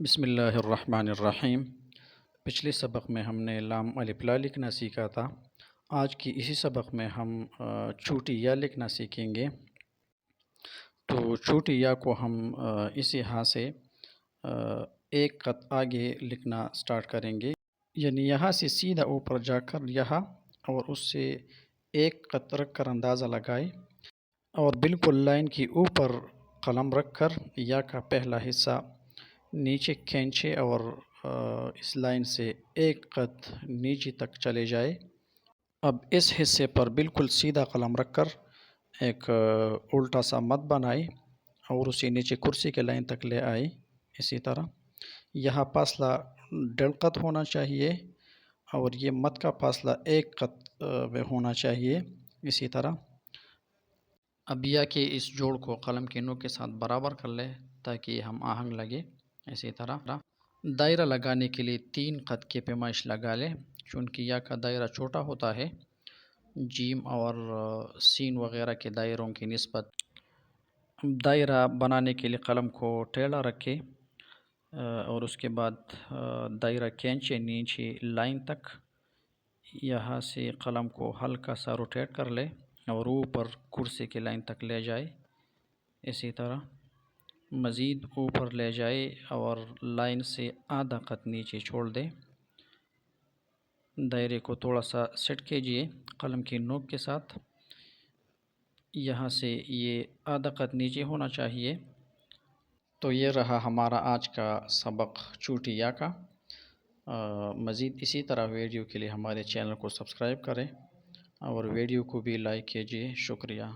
بسم اللہ الرحمن الرحیم۔ پچھلے سبق میں ہم نے لام الف لا لکھنا سیکھا تھا۔ آج کی اسی سبق میں ہم چھوٹی یا لکھنا سیکھیں گے۔ تو چھوٹی یا کو ہم اسی ہاں سے ایک خط آگے لکھنا سٹارٹ کریں گے، یعنی یہاں سے سیدھا اوپر جا کر یہاں اور اس سے ایک خط رکھ کر اندازہ لگائے اور بالکل لائن کی اوپر قلم رکھ کر یا کا پہلا حصہ نیچے کھینچے اور اس لائن سے ایک خط نیچے تک چلے جائے۔ اب اس حصے پر بالکل سیدھا قلم رکھ کر ایک الٹا سا مد بنائے اور اسے نیچے کرسی کے لائن تک لے آئے۔ اسی طرح یہاں فاصلہ 1.5 خط ہونا چاہیے اور یہ مد کا فاصلہ 1 خط میں ہونا چاہیے۔ اسی طرح اب یا کے اس جوڑ کو قلم کے نوک کے ساتھ برابر کر لے تاکہ ہم آہنگ لگے۔ اسی طرح دائرہ لگانے کے لیے 3 خط کی پیمائش لگا لیں، چونکہ یا کا دائرہ چھوٹا ہوتا ہے جیم اور سین وغیرہ کے دائروں کی نسبت۔ دائرہ بنانے کے لیے قلم کو ٹیڑھا رکھے اور اس کے بعد دائرہ کھینچے نیچے لائن تک، یہاں سے قلم کو ہلکا سا روٹیٹ کر لے اور اوپر کرسی کی لائن تک لے جائے۔ اسی طرح مزید اوپر لے جائے اور لائن سے آدھا خط نیچے چھوڑ دے۔ دائرے کو تھوڑا سا سیٹ کیجئے قلم کی نوک کے ساتھ، یہاں سے یہ آدھا خط نیچے ہونا چاہیے۔ تو یہ رہا ہمارا آج کا سبق چھوٹی یا کا۔ مزید اسی طرح ویڈیو کے لیے ہمارے چینل کو سبسکرائب کریں اور ویڈیو کو بھی لائک کیجئے۔ شکریہ۔